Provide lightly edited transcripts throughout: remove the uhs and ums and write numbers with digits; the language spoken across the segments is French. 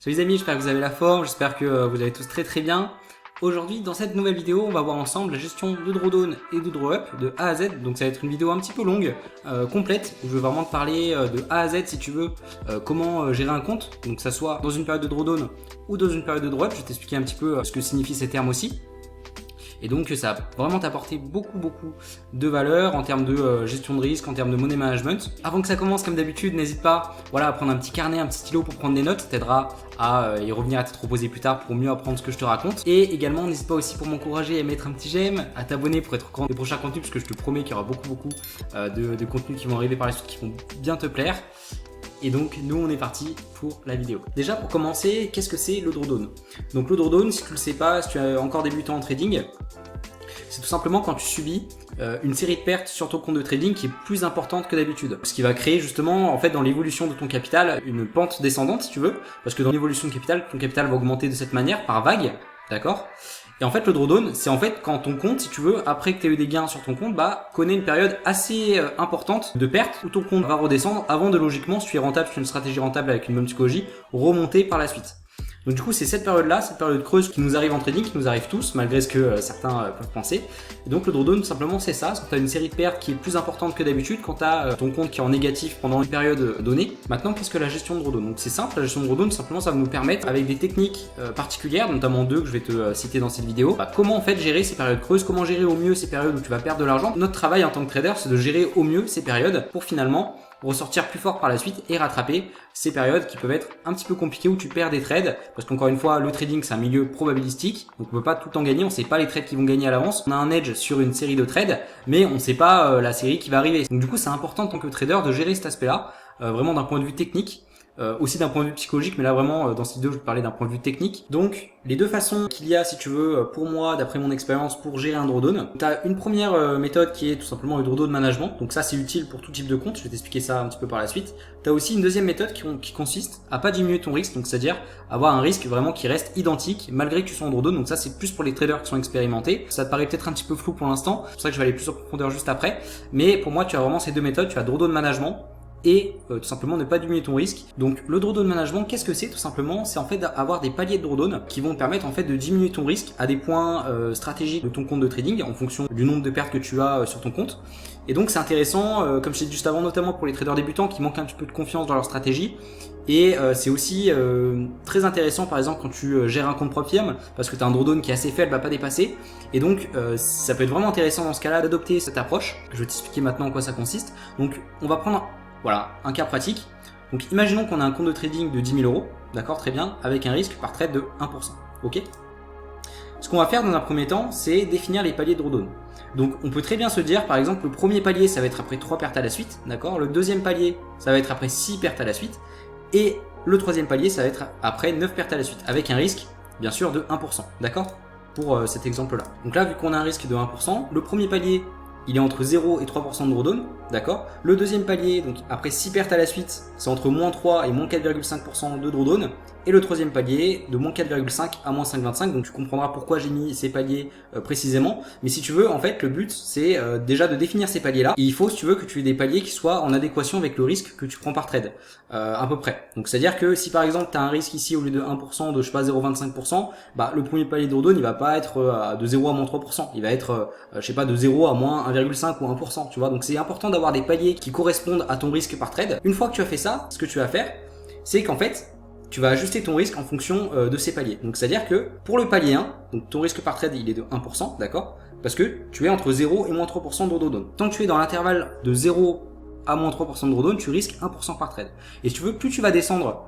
Salut les amis, j'espère que vous avez la forme, j'espère que vous allez tous très bien. Aujourd'hui, dans cette nouvelle vidéo, on va voir ensemble la gestion de drawdown et de drawup de A à Z. Donc ça va être une vidéo un petit peu longue, complète, où je vais vraiment te parler de A à Z si tu veux, comment gérer un compte. Donc que ça soit dans une période de drawdown ou dans une période de drawup. Je vais t'expliquer un petit peu ce que signifient ces termes aussi. Et donc ça va vraiment t'apporter beaucoup de valeur en termes de gestion de risque, en termes de money management. Avant que ça commence, comme d'habitude, n'hésite pas à prendre un petit carnet, un petit stylo pour prendre des notes. Ça t'aidera à y revenir à tête reposée plus tard pour mieux apprendre ce que je te raconte. Et également, n'hésite pas aussi pour m'encourager à mettre un petit j'aime, à t'abonner pour être au courant des prochains contenus, parce que je te promets qu'il y aura beaucoup de contenus qui vont arriver par la suite qui vont bien te plaire. Et donc nous on est parti pour la vidéo. Déjà pour commencer, qu'est-ce que c'est le drawdown? Donc le drawdown, si tu le sais pas, si tu es encore débutant en trading, c'est tout simplement quand tu subis une série de pertes sur ton compte de trading qui est plus importante que d'habitude. Ce qui va créer justement en fait dans l'évolution de ton capital une pente descendante si tu veux, parce que dans l'évolution de capital, ton capital va augmenter de cette manière par vague, d'accord? Et en fait, le drawdown, c'est en fait quand ton compte, si tu veux, après que tu as eu des gains sur ton compte, connaît une période assez importante de perte où ton compte va redescendre avant de logiquement, si tu es rentable, si tu as une stratégie rentable avec une bonne psychologie, remonter par la suite. Donc du coup, c'est cette période-là, cette période creuse qui nous arrive en trading, qui nous arrive tous, malgré ce que certains peuvent penser. Et donc le drawdown, tout simplement, c'est ça. Quand tu as une série de pertes qui est plus importante que d'habitude, quand tu as ton compte qui est en négatif pendant une période donnée. Maintenant, qu'est-ce que la gestion de drawdown? Donc c'est simple, la gestion de drawdown, simplement, ça va nous permettre, avec des techniques particulières, notamment deux que je vais te citer dans cette vidéo, comment en fait gérer ces périodes creuses, comment gérer au mieux ces périodes où tu vas perdre de l'argent. Notre travail en tant que trader, c'est de gérer au mieux ces périodes pour finalement ressortir plus fort par la suite et rattraper ces périodes qui peuvent être un petit peu compliquées où tu perds des trades, parce qu'encore une fois le trading c'est un milieu probabilistique, donc on peut pas tout le temps gagner, on sait pas les trades qui vont gagner à l'avance, on a un edge sur une série de trades mais on sait pas la série qui va arriver. Donc du coup c'est important en tant que trader de gérer cet aspect là, vraiment d'un point de vue technique. Aussi d'un point de vue psychologique, mais là vraiment dans cette vidéo je vais parler d'un point de vue technique. Donc les deux façons qu'il y a, si tu veux, pour moi, d'après mon expérience, pour gérer un drawdown. Tu as une première méthode qui est tout simplement le drawdown management, donc ça c'est utile pour tout type de compte, je vais t'expliquer ça un petit peu par la suite. Tu as aussi une deuxième méthode qui consiste à pas diminuer ton risque, donc c'est-à-dire avoir un risque vraiment qui reste identique malgré que tu sois en drawdown, donc ça c'est plus pour les traders qui sont expérimentés. Ça te paraît peut-être un petit peu flou pour l'instant, c'est pour ça que je vais aller plus en profondeur juste après, mais pour moi tu as vraiment ces deux méthodes, tu as drawdown management et tout simplement ne pas diminuer ton risque. Donc le drawdown management, qu'est-ce que c'est? Tout simplement, c'est en fait d'avoir des paliers de drawdown qui vont permettre en fait de diminuer ton risque à des points stratégiques de ton compte de trading en fonction du nombre de pertes que tu as sur ton compte. Et donc c'est intéressant, comme je t'ai dit juste avant, notamment pour les traders débutants qui manquent un petit peu de confiance dans leur stratégie. Et c'est aussi très intéressant par exemple quand tu gères un compte propre firme, parce que tu as un drawdown qui est assez faible à pas dépasser. Et donc ça peut être vraiment intéressant dans ce cas-là d'adopter cette approche. Je vais t'expliquer maintenant en quoi ça consiste. Donc on va prendre un cas pratique. Donc imaginons qu'on a un compte de trading de 10 000 euros, d'accord, très bien, avec un risque par trade de 1%, ok. Ce qu'on va faire dans un premier temps, c'est définir les paliers de drawdown. Donc on peut très bien se dire, par exemple, le premier palier, ça va être après 3 pertes à la suite, d'accord, le deuxième palier, ça va être après 6 pertes à la suite, et le troisième palier, ça va être après 9 pertes à la suite, avec un risque, bien sûr, de 1%, d'accord, pour cet exemple-là. Donc là, vu qu'on a un risque de 1%, le premier palier, il est entre 0 et 3% de drawdown, d'accord. Le deuxième palier, donc après 6 pertes à la suite, c'est entre moins 3 et moins 4,5% de drawdown. Et le troisième palier, de moins 4,5 à moins 5,25. Donc tu comprendras pourquoi j'ai mis ces paliers précisément. Mais si tu veux, en fait, le but, c'est déjà de définir ces paliers-là. Et il faut, si tu veux, que tu aies des paliers qui soient en adéquation avec le risque que tu prends par trade, à peu près. Donc c'est-à-dire que si par exemple, tu as un risque ici au lieu de 1%, de je sais pas 0,25%, le premier palier de drawdown, il va pas être de 0 à moins 3%. Il va être, je sais pas, de 0 à moins 1,5 ou 1%, tu vois. Donc c'est important d'avoir des paliers qui correspondent à ton risque par trade. Une fois que tu as fait ça, ce que tu vas faire, c'est qu'en fait, tu vas ajuster ton risque en fonction de ces paliers. Donc c'est-à-dire que pour le palier 1, donc ton risque par trade il est de 1%, d'accord, parce que tu es entre 0 et moins 3% de drawdown. Tant que tu es dans l'intervalle de 0 à moins 3% de drawdown, tu risques 1% par trade. Et si tu veux, plus tu vas descendre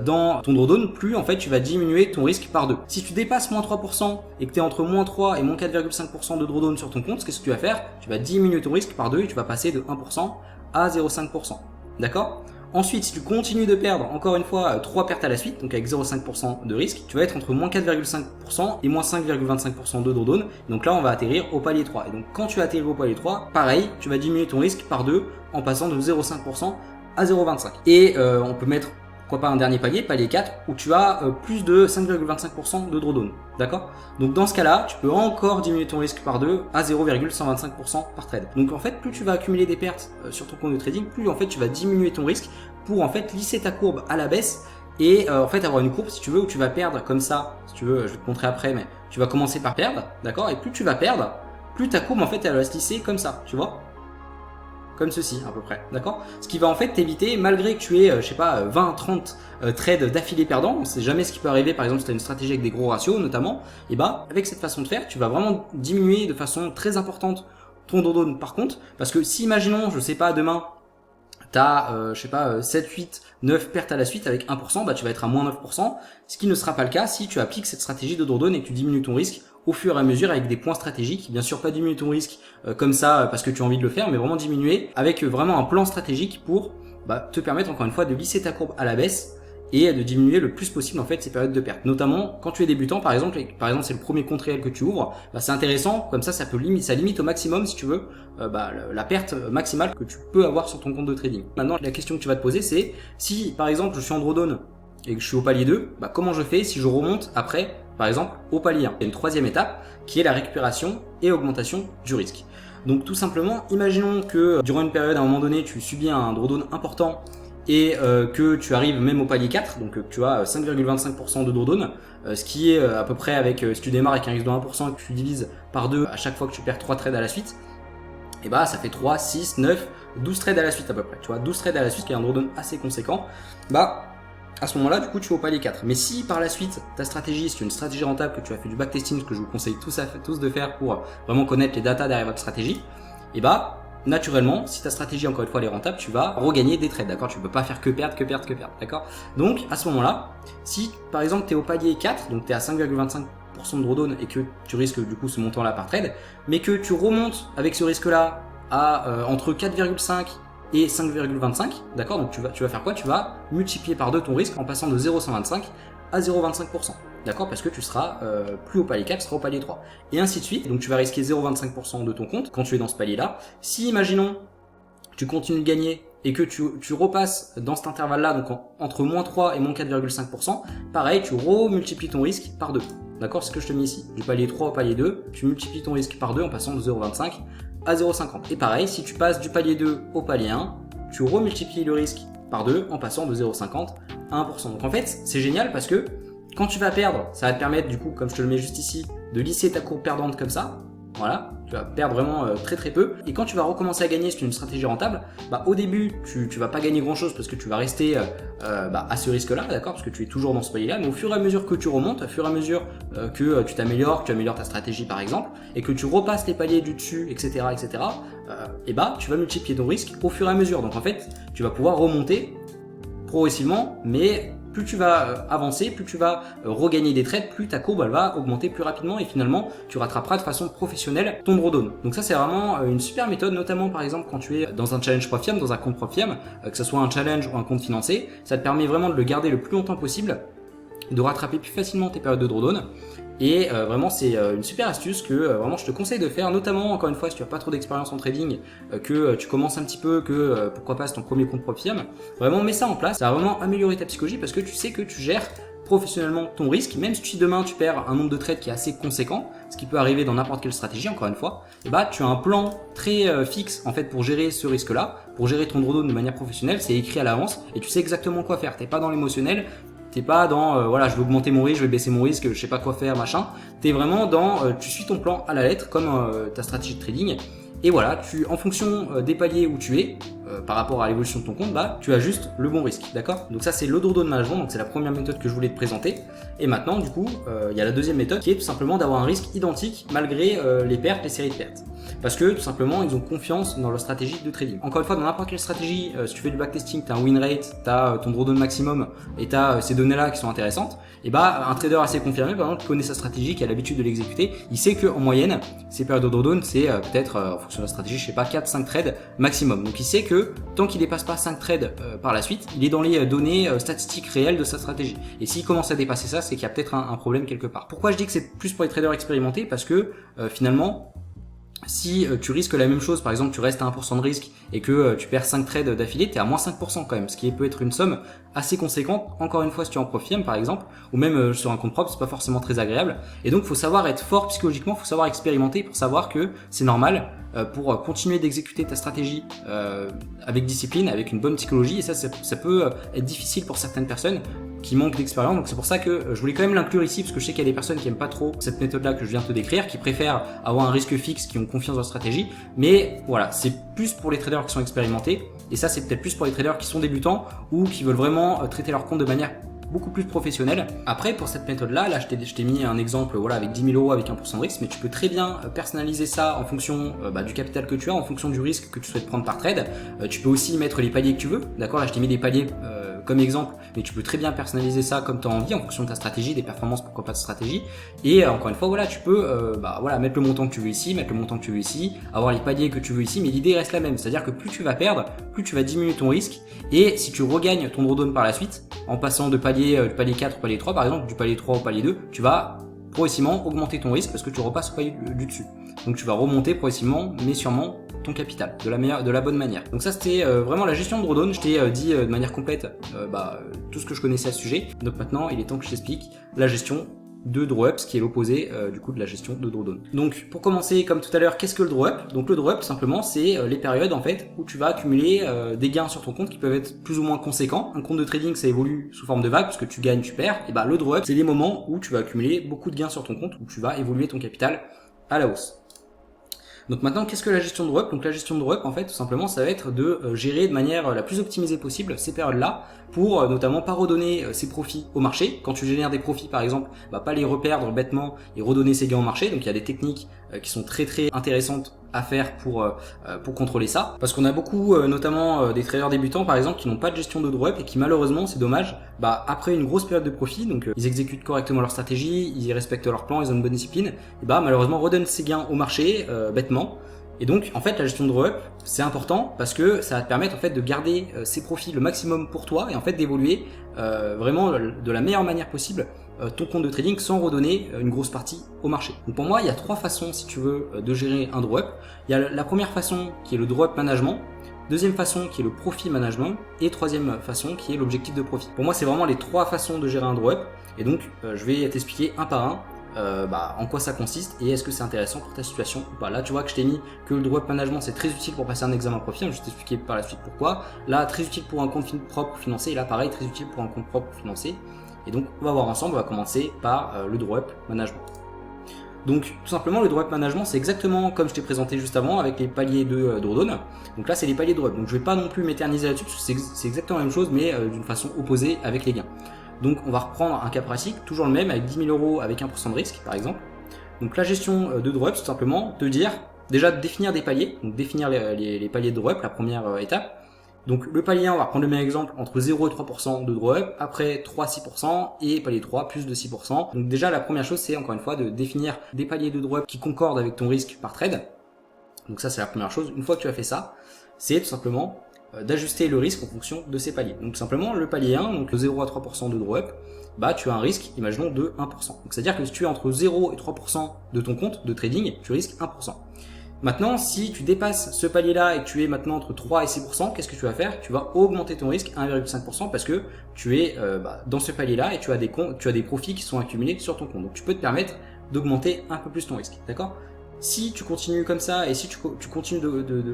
dans ton drawdown, plus en fait tu vas diminuer ton risque par 2. Si tu dépasses moins 3% et que tu es entre moins 3 et moins 4,5% de drawdown sur ton compte, qu'est-ce que tu vas faire? Tu vas diminuer ton risque par 2 et tu vas passer de 1% à 0,5%. D'accord? Ensuite, si tu continues de perdre, encore une fois, 3 pertes à la suite, donc avec 0,5% de risque, tu vas être entre moins 4,5% et moins 5,25% de drawdown. Donc là, on va atterrir au palier 3. Et donc quand tu atterris au palier 3, pareil, tu vas diminuer ton risque par 2 en passant de 0,5% à 0,25. Et on peut mettre pourquoi pas un dernier palier, palier 4, où tu as plus de 5,25% de drawdown, d'accord. Donc dans ce cas-là, tu peux encore diminuer ton risque par 2 à 0,125% par trade. Donc en fait, plus tu vas accumuler des pertes sur ton compte de trading, plus en fait tu vas diminuer ton risque pour en fait lisser ta courbe à la baisse et en fait avoir une courbe si tu veux où tu vas perdre comme ça, si tu veux, je vais te montrer après, mais tu vas commencer par perdre, d'accord, et plus tu vas perdre, plus ta courbe en fait elle va se lisser comme ça, tu vois, comme ceci à peu près, d'accord. Ce qui va en fait t'éviter, malgré que tu aies, je sais pas, 20-30 trades d'affilée perdants, on sait jamais ce qui peut arriver, par exemple si tu as une stratégie avec des gros ratios notamment, et bah avec cette façon de faire, tu vas vraiment diminuer de façon très importante ton drawdown par contre, parce que si imaginons, je sais pas, demain, t'as, je sais pas, 7, 8, 9 pertes à la suite avec 1%, bah tu vas être à moins 9%, ce qui ne sera pas le cas si tu appliques cette stratégie de drawdown et que tu diminues ton risque au fur et à mesure avec des points stratégiques. Bien sûr, pas diminuer ton risque comme ça parce que tu as envie de le faire, mais vraiment diminuer avec vraiment un plan stratégique pour te permettre encore une fois de lisser ta courbe à la baisse et de diminuer le plus possible en fait ces périodes de perte. Notamment quand tu es débutant par exemple, et par exemple c'est le premier compte réel que tu ouvres, c'est intéressant, comme ça ça limite au maximum si tu veux la perte maximale que tu peux avoir sur ton compte de trading. Maintenant la question que tu vas te poser c'est, si par exemple je suis en drawdown et que je suis au palier 2, comment je fais si je remonte après par exemple au palier 1? Il y a une troisième étape qui est la récupération et augmentation du risque. Donc tout simplement, imaginons que durant une période à un moment donné tu subis un drawdown important et que tu arrives même au palier 4, donc tu as 5,25% de drawdown, ce qui est à peu près avec, si tu démarres avec un risque de 1% et que tu divises par 2 à chaque fois que tu perds 3 trades à la suite, et ça fait 3, 6, 9, 12 trades à la suite à peu près, tu vois, 12 trades à la suite qui est un drawdown assez conséquent, à ce moment-là, du coup, tu es au palier 4. Mais si par la suite, ta stratégie, c'est une stratégie rentable, que tu as fait du backtesting, ce que je vous conseille tous de faire pour vraiment connaître les datas derrière votre stratégie, et naturellement, si ta stratégie, encore une fois, elle est rentable, tu vas regagner des trades, d'accord? Tu ne peux pas faire que perdre, d'accord? Donc, à ce moment-là, si par exemple, tu es au palier 4, donc tu es à 5,25% de drawdown et que tu risques du coup ce montant-là par trade, mais que tu remontes avec ce risque-là à entre 4,5 et 5,25, d'accord? Donc tu vas faire quoi? Tu vas multiplier par 2 ton risque en passant de 0,125 à 0,25%, d'accord? Parce que tu seras plus au palier 4, tu seras au palier 3. Et ainsi de suite, donc tu vas risquer 0,25% de ton compte quand tu es dans ce palier-là. Si, imaginons, tu continues de gagner et que tu repasses dans cet intervalle-là, donc entre moins 3 et moins 4,5%, pareil, tu remultiplies ton risque par 2. D'accord? C'est ce que je te mets ici. Du palier 3 au palier 2, tu multiplies ton risque par 2 en passant de 0,25 à 0,50. Et pareil, si tu passes du palier 2 au palier 1, tu remultiplies le risque par 2 en passant de 0,50 à 1%. Donc en fait, c'est génial parce que quand tu vas perdre, ça va te permettre du coup, comme je te le mets juste ici, de lisser ta courbe perdante comme ça. Voilà, tu vas perdre vraiment très peu. Et quand tu vas recommencer à gagner, c'est une stratégie rentable, au début, tu vas pas gagner grand chose parce que tu vas rester à ce risque-là, d'accord, parce que tu es toujours dans ce palier-là. Mais au fur et à mesure que tu remontes, au fur et à mesure que tu t'améliores, que tu améliores ta stratégie par exemple, et que tu repasses les paliers du dessus, etc., tu vas multiplier ton risque au fur et à mesure. Donc en fait, tu vas pouvoir remonter progressivement, mais plus tu vas avancer, plus tu vas regagner des trades, plus ta courbe elle va augmenter plus rapidement et finalement tu rattraperas de façon professionnelle ton drawdown. Donc ça c'est vraiment une super méthode, notamment par exemple quand tu es dans un challenge Profiem, dans un compte Profiem, que ce soit un challenge ou un compte financé, ça te permet vraiment de le garder le plus longtemps possible, de rattraper plus facilement tes périodes de drawdown. Et vraiment c'est une super astuce que vraiment je te conseille de faire, notamment encore une fois si tu n'as pas trop d'expérience en trading, que tu commences un petit peu, que pourquoi pas c'est ton premier compte Profiem, vraiment mets ça en place, ça va vraiment améliorer ta psychologie parce que tu sais que tu gères professionnellement ton risque, même si demain tu perds un nombre de trades qui est assez conséquent, ce qui peut arriver dans n'importe quelle stratégie encore une fois, tu as un plan très fixe en fait pour gérer ce risque là, pour gérer ton drawdown de manière professionnelle, c'est écrit à l'avance et tu sais exactement quoi faire, t'es pas dans l'émotionnel. T'es pas dans voilà, je veux augmenter mon risque, je vais baisser mon risque, je sais pas quoi faire, machin. T'es vraiment dans tu suis ton plan à la lettre comme ta stratégie de trading. Et voilà, en fonction des paliers où tu es, par rapport à l'évolution de ton compte, tu as juste le bon risque, d'accord? Donc ça c'est le drawdown management, donc c'est la première méthode que je voulais te présenter. Et maintenant du coup, il y a la deuxième méthode qui est tout simplement d'avoir un risque identique malgré les pertes, les séries de pertes. Parce que tout simplement ils ont confiance dans leur stratégie de trading. Encore une fois, dans n'importe quelle stratégie, si tu fais du backtesting, tu as un win rate, tu as ton drawdown maximum et tu as ces données là qui sont intéressantes, et un trader assez confirmé par exemple qui connaît sa stratégie, qui a l'habitude de l'exécuter, il sait qu'en moyenne ces périodes de drawdown c'est peut-être en fonction de la stratégie, je sais pas, 4-5 trades maximum. Donc il sait que tant qu'il dépasse pas 5 trades par la suite, il est dans les données statistiques réelles de sa stratégie. Et s'il commence à dépasser ça, c'est qu'il y a peut-être un problème quelque part. Pourquoi je dis que c'est plus pour les traders expérimentés? Parce que finalement, si tu risques la même chose, par exemple tu restes à 1% de risque et que tu perds 5 trades d'affilée, tu es à moins 5% quand même, ce qui peut être une somme assez conséquente, encore une fois si tu es en profirme par exemple, ou même sur un compte propre, c'est pas forcément très agréable. Et donc faut savoir être fort psychologiquement, faut savoir expérimenter pour savoir que c'est normal pour continuer d'exécuter ta stratégie avec discipline, avec une bonne psychologie, et ça peut être difficile pour certaines personnes qui manquent d'expérience. Donc c'est pour ça que je voulais quand même l'inclure ici, parce que je sais qu'il y a des personnes qui aiment pas trop cette méthode là que je viens de te décrire, qui préfèrent avoir un risque fixe, qui ont confiance dans la stratégie, mais voilà, c'est plus pour les traders qui sont expérimentés, et ça c'est peut-être plus pour les traders qui sont débutants ou qui veulent vraiment traiter leur compte de manière beaucoup plus professionnelle. Après, pour cette méthode-là, je t'ai mis un exemple voilà, avec 10 000 € avec 1% de risque, mais tu peux très bien personnaliser ça en fonction du capital que tu as, en fonction du risque que tu souhaites prendre par trade. Tu peux aussi mettre les paliers que tu veux, d'accord? Là, je t'ai mis des paliers comme exemple, mais tu peux très bien personnaliser ça comme tu as envie, en fonction de ta stratégie, des performances, pourquoi pas de stratégie. Et encore une fois, voilà, tu peux mettre le montant que tu veux ici, mettre le montant que tu veux ici, avoir les paliers que tu veux ici, mais l'idée reste la même, c'est-à-dire que plus tu vas perdre, plus tu vas diminuer ton risque, et si tu regagnes ton drawdown par la suite, en passant de palier 4 au palier 3 par exemple, du palier 3 au palier 2, tu vas progressivement augmenter ton risque parce que tu repasses au palier du dessus. Donc tu vas remonter progressivement mais sûrement ton capital de la bonne manière. Donc ça c'était vraiment la gestion de drawdown. Je t'ai dit de manière complète tout ce que je connaissais à ce sujet. Donc maintenant il est temps que je t'explique la gestion de draw-up, ce qui est l'opposé du coup de la gestion de drawdown. Donc pour commencer, comme tout à l'heure, qu'est-ce que le draw-up? Donc le draw-up simplement c'est les périodes en fait où tu vas accumuler des gains sur ton compte qui peuvent être plus ou moins conséquents. Un compte de trading ça évolue sous forme de vague parce que tu gagnes, tu perds. Et le draw-up c'est les moments où tu vas accumuler beaucoup de gains sur ton compte, où tu vas évoluer ton capital à la hausse. Donc maintenant, qu'est-ce que la gestion de draw-up? Donc la gestion de draw-up, en fait, tout simplement, ça va être de gérer de manière la plus optimisée possible ces périodes-là pour notamment pas redonner ses profits au marché. Quand tu génères des profits, par exemple, pas les reperdre bêtement et redonner ses gains au marché. Donc il y a des techniques qui sont très très intéressantes à faire pour contrôler ça. Parce qu'on a beaucoup, notamment des traders débutants, par exemple, qui n'ont pas de gestion de draw-up et qui malheureusement, c'est dommage, après une grosse période de profit, donc ils exécutent correctement leur stratégie, ils respectent leur plan, ils ont une bonne discipline, et malheureusement redonnent ses gains au marché bêtement. Et donc, en fait, la gestion de draw-up, c'est important parce que ça va te permettre en fait de garder ces profits le maximum pour toi et en fait d'évoluer vraiment de la meilleure manière possible ton compte de trading sans redonner une grosse partie au marché. Donc pour moi, il y a 3 façons, si tu veux, de gérer un draw-up. Il y a la première façon qui est le draw-up management, deuxième façon qui est le profit management et troisième façon qui est l'objectif de profit. Pour moi, c'est vraiment les 3 façons de gérer un draw-up et donc je vais t'expliquer un par un en quoi ça consiste et est-ce que c'est intéressant pour ta situation ou pas. Là tu vois que je t'ai mis que le draw-up management c'est très utile pour passer un examen profit, je vais t'expliquer par la suite pourquoi. Là très utile pour un compte propre financé et là pareil très utile pour un compte propre financé. Et donc on va voir ensemble, on va commencer par le draw-up management. Donc tout simplement le draw-up management c'est exactement comme je t'ai présenté juste avant avec les paliers de drawdown. Donc là c'est les paliers de draw-up, donc je vais pas non plus m'éterniser là-dessus parce que c'est exactement la même chose mais d'une façon opposée avec les gains. Donc on va reprendre un cas pratique, toujours le même, avec 10 000 € avec 1% de risque par exemple. Donc la gestion de draw-up, c'est tout simplement de dire, déjà de définir des paliers, donc définir les paliers de draw-up, la première étape. Donc le palier 1, on va prendre le même exemple, entre 0 et 3% de draw-up, après 3, 6% et palier 3, plus de 6%. Donc déjà la première chose c'est encore une fois de définir des paliers de draw-up qui concordent avec ton risque par trade. Donc ça c'est la première chose. Une fois que tu as fait ça, c'est tout simplement d'ajuster le risque en fonction de ces paliers. Donc simplement le palier 1, donc le 0 à 3% de draw-up, tu as un risque, imaginons, de 1%. Donc c'est-à-dire que si tu es entre 0 et 3% de ton compte de trading, tu risques 1%. Maintenant, si tu dépasses ce palier-là et que tu es maintenant entre 3 et 6%, qu'est-ce que tu vas faire? Tu vas augmenter ton risque à 1,5% parce que tu es dans ce palier-là et tu as des profits qui sont accumulés sur ton compte. Donc tu peux te permettre d'augmenter un peu plus ton risque, d'accord? Si tu continues comme ça et si tu continues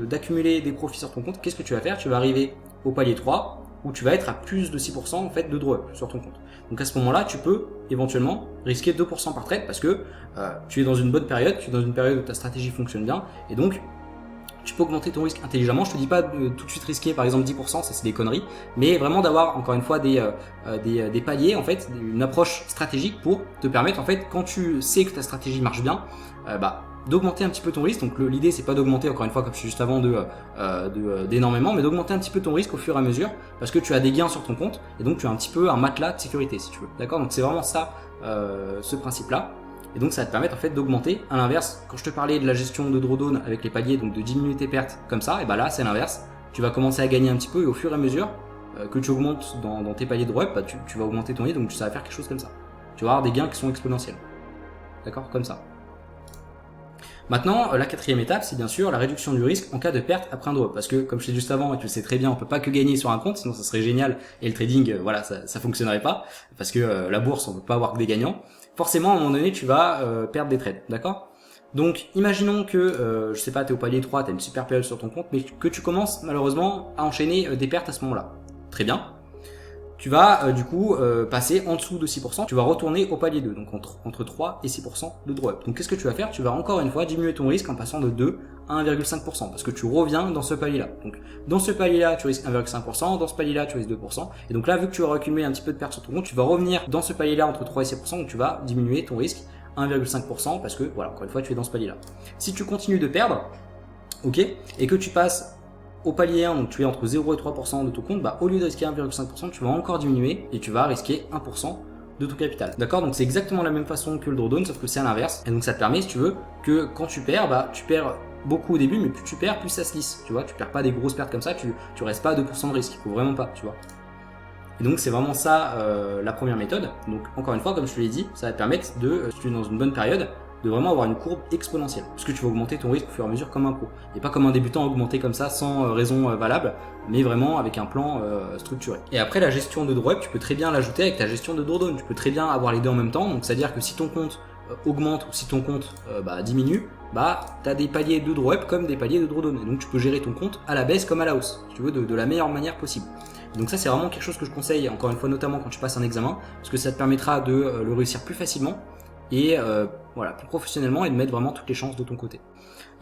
d'accumuler des profits sur ton compte, qu'est-ce que tu vas faire? Tu vas arriver au palier 3 où tu vas être à plus de 6% en fait de draw-up sur ton compte. Donc à ce moment-là, tu peux éventuellement risquer 2% par trade parce que tu es dans une bonne période, tu es dans une période où ta stratégie fonctionne bien et donc tu peux augmenter ton risque intelligemment. Je te dis pas de tout de suite risquer par exemple 10%, ça c'est des conneries, mais vraiment d'avoir encore une fois des paliers en fait, une approche stratégique pour te permettre en fait quand tu sais que ta stratégie marche bien, d'augmenter un petit peu ton risque. Donc l'idée c'est pas d'augmenter encore une fois comme je suis juste avant d'énormément, mais d'augmenter un petit peu ton risque au fur et à mesure parce que tu as des gains sur ton compte et donc tu as un petit peu un matelas de sécurité si tu veux. D'accord? Donc c'est vraiment ça ce principe là. Et donc ça va te permettre en fait d'augmenter. À l'inverse, quand je te parlais de la gestion de drawdown avec les paliers, donc de diminuer tes pertes comme ça, et là c'est l'inverse. Tu vas commencer à gagner un petit peu et au fur et à mesure que tu augmentes dans tes paliers de draw-up, tu vas augmenter ton risque, donc ça va faire quelque chose comme ça. Tu vas avoir des gains qui sont exponentiels. D'accord? Comme ça. Maintenant, la quatrième étape, c'est bien sûr la réduction du risque en cas de perte après un drop. Parce que, comme je l'ai dit juste avant, et tu le sais très bien, on peut pas que gagner sur un compte, sinon ça serait génial, et le trading, voilà, ça fonctionnerait pas, parce que la bourse, on peut pas avoir que des gagnants. Forcément, à un moment donné, tu vas perdre des trades, d'accord? Donc, imaginons que, je sais pas, t'es au palier 3, t'as une super période sur ton compte, mais que tu commences malheureusement à enchaîner des pertes à ce moment-là. Très bien. Tu vas du coup passer en dessous de 6%, tu vas retourner au palier 2, donc entre 3 et 6% de drop. Donc qu'est-ce que tu vas faire? Tu vas encore une fois diminuer ton risque en passant de 2 à 1,5%, parce que tu reviens dans ce palier-là. Donc dans ce palier-là, tu risques 1,5%, dans ce palier-là, tu risques 2%. Et donc là, vu que tu auras accumulé un petit peu de perte sur ton compte, tu vas revenir dans ce palier-là entre 3 et 6%, donc tu vas diminuer ton risque 1,5%, parce que voilà, encore une fois, tu es dans ce palier-là. Si tu continues de perdre, ok, et que tu passes au palier 1, donc tu es entre 0 et 3% de ton compte, bah, au lieu de risquer 1,5%, tu vas encore diminuer et tu vas risquer 1% de ton capital. D'accord? Donc c'est exactement la même façon que le drawdown, sauf que c'est à l'inverse. Et donc ça te permet, si tu veux, que quand tu perds, bah, tu perds beaucoup au début, mais plus tu perds, plus ça se lisse. Tu vois, tu perds pas des grosses pertes comme ça, tu restes pas à 2% de risque. Il faut vraiment pas, tu vois. Et donc c'est vraiment ça la première méthode. Donc encore une fois, comme je te l'ai dit, ça va te permettre de, si tu es dans une bonne période, de vraiment avoir une courbe exponentielle. Parce que tu vas augmenter ton risque au fur et à mesure comme un pro. Et pas comme un débutant augmenté comme ça sans raison valable, mais vraiment avec un plan structuré. Et après la gestion de drop, tu peux très bien l'ajouter avec ta gestion de drawdown. Tu peux très bien avoir les deux en même temps. Donc c'est-à-dire que si ton compte augmente ou si ton compte diminue, bah tu as des paliers de drop comme des paliers de drawdown. Et donc tu peux gérer ton compte à la baisse comme à la hausse, si tu veux, de la meilleure manière possible. Donc ça c'est vraiment quelque chose que je conseille, encore une fois, notamment quand tu passes un examen, parce que ça te permettra de le réussir plus facilement et voilà, plus professionnellement, et de mettre vraiment toutes les chances de ton côté.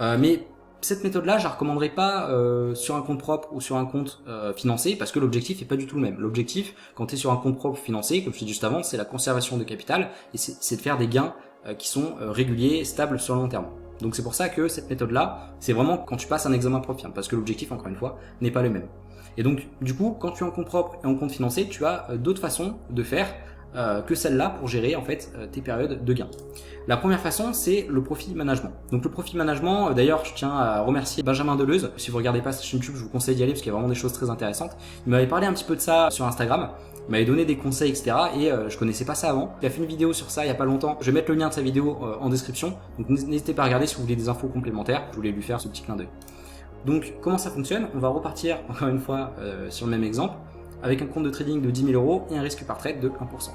Mais cette méthode-là, je la recommanderais pas sur un compte propre ou sur un compte financé, parce que l'objectif est pas du tout le même. L'objectif, quand tu es sur un compte propre financé, comme je t'ai dit juste avant, c'est la conservation de capital, et c'est de faire des gains qui sont réguliers, stables sur le long terme. Donc c'est pour ça que cette méthode-là, c'est vraiment quand tu passes un examen propre, parce que l'objectif, encore une fois, n'est pas le même. Et donc, du coup, quand tu es en compte propre et en compte financé, tu as d'autres façons de faire que celle-là pour gérer en fait tes périodes de gains. La première façon, c'est le profit management. Donc le profit management, d'ailleurs, je tiens à remercier Benjamin Deleuze. Si vous regardez pas sa chaîne YouTube, je vous conseille d'y aller parce qu'il y a vraiment des choses très intéressantes. Il m'avait parlé un petit peu de ça sur Instagram. Il m'avait donné des conseils, etc. Et je connaissais pas ça avant. Il a fait une vidéo sur ça il y a pas longtemps. Je vais mettre le lien de sa vidéo en description. Donc n'hésitez pas à regarder si vous voulez des infos complémentaires. Je voulais lui faire ce petit clin d'œil. Donc comment ça fonctionne? On va repartir encore une fois sur le même exemple, avec un compte de trading de 10 000 € et un risque par trade de 1%.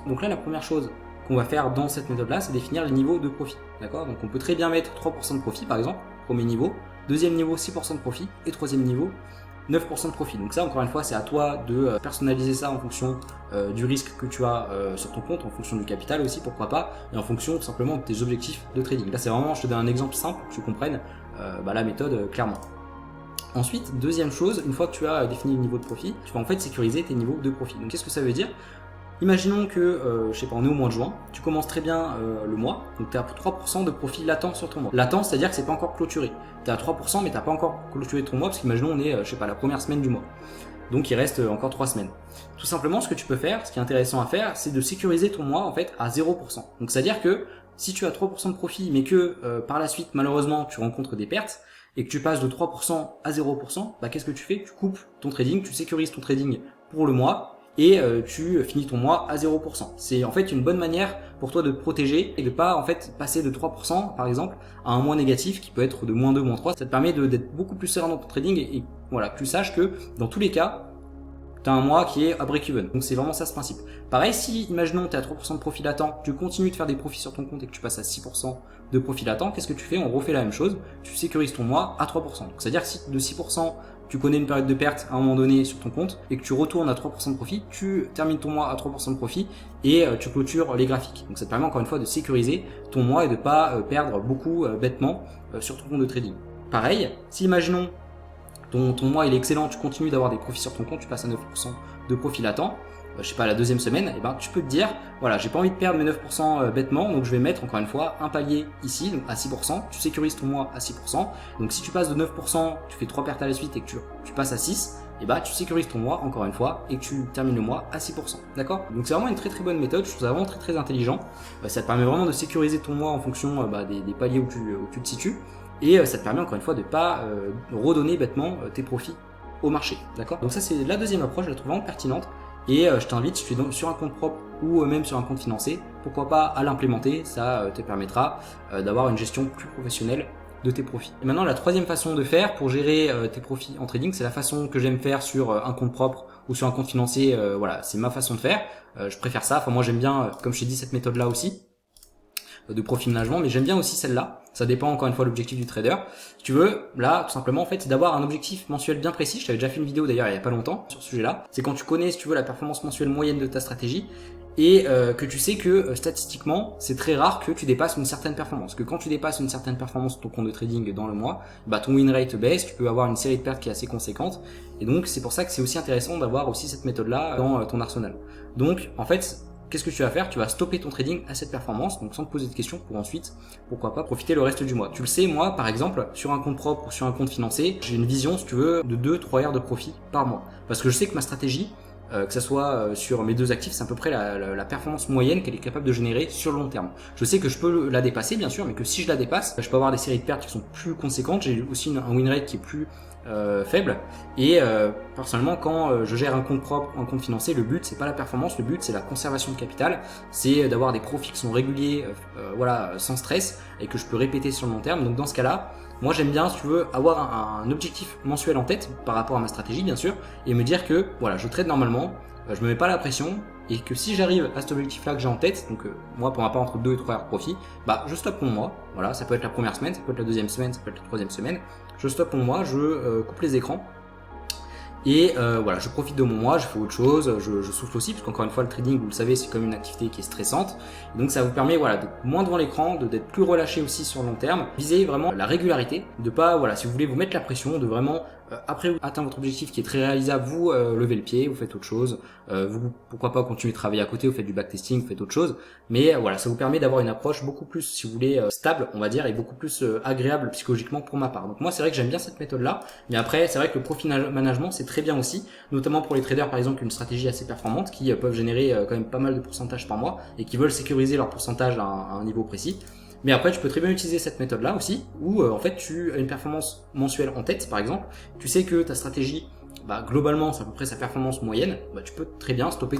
Donc là, la première chose qu'on va faire dans cette méthode-là, c'est définir les niveaux de profit. D'accord? Donc on peut très bien mettre 3% de profit par exemple, premier niveau, deuxième niveau 6% de profit et troisième niveau 9% de profit. Donc ça, encore une fois, c'est à toi de personnaliser ça en fonction du risque que tu as sur ton compte, en fonction du capital aussi, pourquoi pas, et en fonction tout simplement de tes objectifs de trading. Là, c'est vraiment, je te donne un exemple simple pour que tu comprennes la méthode clairement. Ensuite, deuxième chose, une fois que tu as défini le niveau de profit, tu vas en fait sécuriser tes niveaux de profit. Donc qu'est-ce que ça veut dire? Imaginons que, je sais pas, on est au mois de juin, tu commences très bien le mois, donc tu as 3% de profit latent sur ton mois. Latent, c'est-à-dire que c'est pas encore clôturé. Tu as 3%, mais tu n'as pas encore clôturé ton mois, parce qu'imaginons on est, je sais pas, la première semaine du mois. Donc il reste encore 3 semaines. Tout simplement, ce que tu peux faire, ce qui est intéressant à faire, c'est de sécuriser ton mois en fait à 0%. Donc c'est-à-dire que si tu as 3% de profit, mais que par la suite, malheureusement, tu rencontres des pertes, et que tu passes de 3% à 0%, bah qu'est-ce que tu fais? Tu coupes ton trading, tu sécurises ton trading pour le mois et tu finis ton mois à 0%. C'est en fait une bonne manière pour toi de te protéger et de pas en fait passer de 3% par exemple à un mois négatif qui peut être de -2, -3. Ça te permet d'être beaucoup plus serein dans ton trading et voilà, que tu saches que dans tous les cas, tu as un mois qui est à break-even. Donc c'est vraiment ça ce principe. Pareil, si imaginons tu es à 3% de profit latent, tu continues de faire des profits sur ton compte et que tu passes à 6% de profit latent, qu'est-ce que tu fais? On refait la même chose, tu sécurises ton mois à 3%. Donc c'est-à-dire que si de 6%, tu connais une période de perte à un moment donné sur ton compte et que tu retournes à 3% de profit, tu termines ton mois à 3% de profit et tu clôtures les graphiques. Donc ça te permet encore une fois de sécuriser ton mois et de pas perdre beaucoup bêtement sur ton compte de trading. Pareil, si imaginons ton mois il est excellent, tu continues d'avoir des profits sur ton compte, tu passes à 9% de profit latent, je sais pas, la deuxième semaine, et ben tu peux te dire, voilà, j'ai pas envie de perdre mes 9% bêtement, donc je vais mettre encore une fois un palier ici, donc à 6%, tu sécurises ton mois à 6%, donc si tu passes de 9%, tu fais 3 pertes à la suite et que tu passes à 6, et bah tu sécurises ton mois encore une fois et que tu termines le mois à 6%, d'accord? Donc c'est vraiment une très très bonne méthode, je trouve ça vraiment très très intelligent, ça te permet vraiment de sécuriser ton mois en fonction des paliers où tu te situes, et ça te permet encore une fois de ne pas redonner bêtement tes profits au marché, d'accord? Donc ça c'est la deuxième approche, je la trouve vraiment pertinente, et je t'invite, si tu es sur un compte propre ou même sur un compte financé, pourquoi pas à l'implémenter, ça te permettra d'avoir une gestion plus professionnelle de tes profits. Et maintenant, la troisième façon de faire pour gérer tes profits en trading, c'est la façon que j'aime faire sur un compte propre ou sur un compte financier. Voilà, c'est ma façon de faire. Je préfère ça. Enfin, moi, j'aime bien, comme je t'ai dit, cette méthode-là aussi de profit management, mais j'aime bien aussi celle-là. Ça dépend encore une fois de l'objectif du trader. Si tu veux, là, tout simplement, en fait, c'est d'avoir un objectif mensuel bien précis. Je t'avais déjà fait une vidéo d'ailleurs il y a pas longtemps sur ce sujet-là. C'est quand tu connais, si tu veux, la performance mensuelle moyenne de ta stratégie et que tu sais que statistiquement, c'est très rare que tu dépasses une certaine performance. Que quand tu dépasses une certaine performance de ton compte de trading dans le mois, bah ton win rate baisse, tu peux avoir une série de pertes qui est assez conséquente. Et donc, c'est pour ça que c'est aussi intéressant d'avoir aussi cette méthode-là dans ton arsenal. Donc, en fait, qu'est-ce que tu vas faire? Tu vas stopper ton trading à cette performance, donc sans te poser de questions, pour ensuite, pourquoi pas, profiter le reste du mois. Tu le sais, moi, par exemple, sur un compte propre ou sur un compte financé, j'ai une vision, si tu veux, de 2-3 heures de profit par mois. Parce que je sais que ma stratégie, que ça soit sur mes deux actifs, c'est à peu près la performance moyenne qu'elle est capable de générer sur le long terme. Je sais que je peux la dépasser, bien sûr, mais que si je la dépasse, je peux avoir des séries de pertes qui sont plus conséquentes. J'ai aussi un win rate qui est plus faible. Et personnellement, quand je gère un compte propre, un compte financier, le but c'est pas la performance, le but c'est la conservation de capital, c'est d'avoir des profits qui sont réguliers, voilà, sans stress et que je peux répéter sur le long terme. Donc dans ce cas-là, moi j'aime bien, si tu veux, avoir un objectif mensuel en tête par rapport à ma stratégie bien sûr, et me dire que voilà, je trade normalement, je me mets pas la pression, et que si j'arrive à cet objectif-là que j'ai en tête, donc moi pour ma part entre 2 et 3 heures de profit, bah je stoppe mon mois. Voilà, ça peut être la première semaine, ça peut être la deuxième semaine, ça peut être la troisième semaine. Je stoppe mon mois, je coupe les écrans. Et voilà, je profite de mon mois, je fais autre chose, je souffle aussi, parce qu'encore une fois, le trading, vous le savez, c'est comme une activité qui est stressante. Et donc ça vous permet voilà, d'être moins devant l'écran, d'être plus relâché aussi sur le long terme. Visez vraiment la régularité, de pas, voilà, si vous voulez vous mettre la pression, de vraiment, après atteindre votre objectif qui est très réalisable, vous levez le pied, vous faites autre chose. Vous, pourquoi pas continuer de travailler à côté, vous faites du backtesting, vous faites autre chose. Mais voilà, ça vous permet d'avoir une approche beaucoup plus, si vous voulez, stable, on va dire, et beaucoup plus agréable psychologiquement pour ma part. Donc moi, c'est vrai que j'aime bien cette méthode-là. Mais après, c'est vrai que le profit management, c'est très bien aussi, notamment pour les traders, par exemple, une stratégie assez performante qui peuvent générer quand même pas mal de pourcentage par mois et qui veulent sécuriser leur pourcentage à un niveau précis. Mais après, tu peux très bien utiliser cette méthode-là aussi, où en fait, tu as une performance mensuelle en tête, par exemple. Tu sais que ta stratégie, bah, globalement, c'est à peu près sa performance moyenne. Bah, tu peux très bien stopper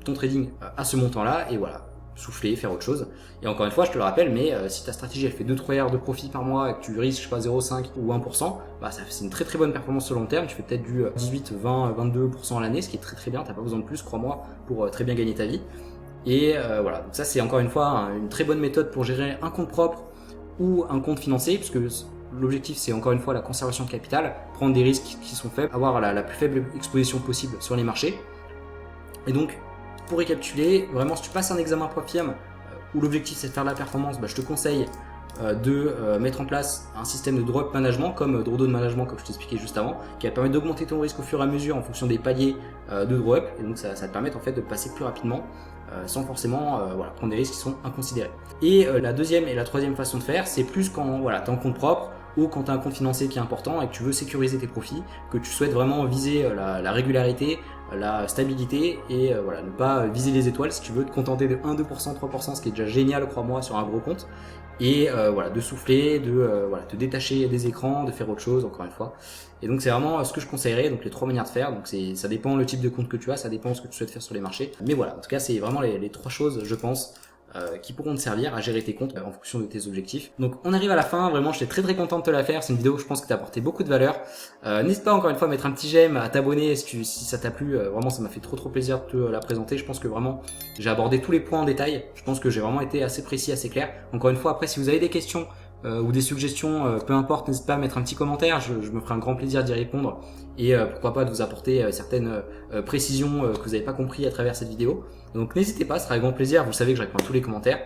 ton trading à ce montant-là et voilà, souffler, faire autre chose. Et encore une fois, je te le rappelle, mais si ta stratégie elle fait 2-3 heures de profit par mois et que tu risques, je sais pas, 0,5 ou 1%, bah, c'est une très très bonne performance sur le long terme. Tu fais peut-être du 18, 20, 22% à l'année, ce qui est très très bien. T'as pas besoin de plus, crois-moi, pour très bien gagner ta vie. Et voilà, donc ça c'est encore une fois une très bonne méthode pour gérer un compte propre ou un compte financier, puisque l'objectif c'est encore une fois la conservation de capital, prendre des risques qui sont faibles, avoir la plus faible exposition possible sur les marchés. Et donc, pour récapituler, vraiment si tu passes un examen prof-firme où l'objectif c'est de faire de la performance, bah, je te conseille de mettre en place un système de drop management comme drawdown management comme je t'expliquais juste avant, qui va te permettre d'augmenter ton risque au fur et à mesure en fonction des paliers de drop, et donc ça te permet en fait de passer plus rapidement sans forcément voilà, prendre des risques qui sont inconsidérés. Et la deuxième et la troisième façon de faire, c'est plus quand voilà, tu es en compte propre ou quand tu as un compte financier qui est important et que tu veux sécuriser tes profits, que tu souhaites vraiment viser la régularité, la stabilité et voilà, ne pas viser les étoiles si tu veux te contenter de 1, 2%, 3%, ce qui est déjà génial, crois-moi, sur un gros compte. Et voilà, de souffler, de voilà, te détacher des écrans, de faire autre chose, encore une fois. Et donc c'est vraiment ce que je conseillerais, donc les 3 manières de faire. Donc ça dépend le type de compte que tu as, ça dépend ce que tu souhaites faire sur les marchés. Mais voilà, en tout cas c'est vraiment les 3 choses, je pense, qui pourront te servir à gérer tes comptes en fonction de tes objectifs. Donc on arrive à la fin, vraiment j'étais très très content de te la faire, c'est une vidéo je pense qui t'a apporté beaucoup de valeur. N'hésite pas encore une fois à mettre un petit j'aime, à t'abonner si ça t'a plu, vraiment ça m'a fait trop plaisir de te la présenter. Je pense que vraiment j'ai abordé tous les points en détail, je pense que j'ai vraiment été assez précis, assez clair. Encore une fois, après si vous avez des questions ou des suggestions, peu importe, n'hésite pas à mettre un petit commentaire, je me ferai un grand plaisir d'y répondre et pourquoi pas de vous apporter certaines précisions que vous n'avez pas compris à travers cette vidéo. Donc n'hésitez pas, ce sera avec grand plaisir, vous savez que je réponds à tous les commentaires.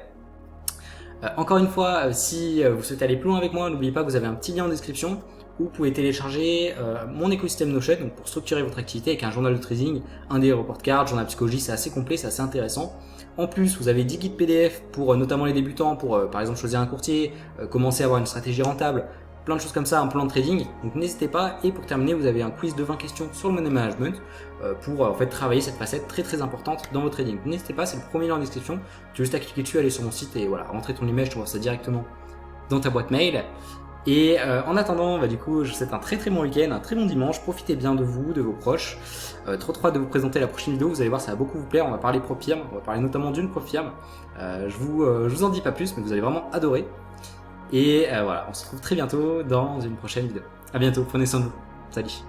Encore une fois, si vous souhaitez aller plus loin avec moi, n'oubliez pas que vous avez un petit lien en description où vous pouvez télécharger mon écosystème Notion donc pour structurer votre activité avec un journal de trading, un des report cards, journal psychologie, c'est assez complet, c'est assez intéressant. En plus, vous avez 10 guides PDF pour notamment les débutants, pour par exemple choisir un courtier, commencer à avoir une stratégie rentable, plein de choses comme ça, un plan de trading. Donc n'hésitez pas. Et pour terminer, vous avez un quiz de 20 questions sur le money management pour en fait travailler cette facette très très importante dans votre trading. N'hésitez pas, c'est le premier lien en description. Tu as juste à cliquer dessus, aller sur mon site et voilà, rentrer ton email, je t'envoie ça directement dans ta boîte mail. Et en attendant, bah, du coup, je vous souhaite un très très bon week-end, un très bon dimanche. Profitez bien de vous, de vos proches. Trop hâte de vous présenter la prochaine vidéo. Vous allez voir, ça va beaucoup vous plaire. On va parler prop-firme, on va parler notamment d'une prop-firme. Je vous en dis pas plus, mais vous allez vraiment adorer. Et voilà, on se retrouve très bientôt dans une prochaine vidéo. À bientôt, prenez soin de vous. Salut.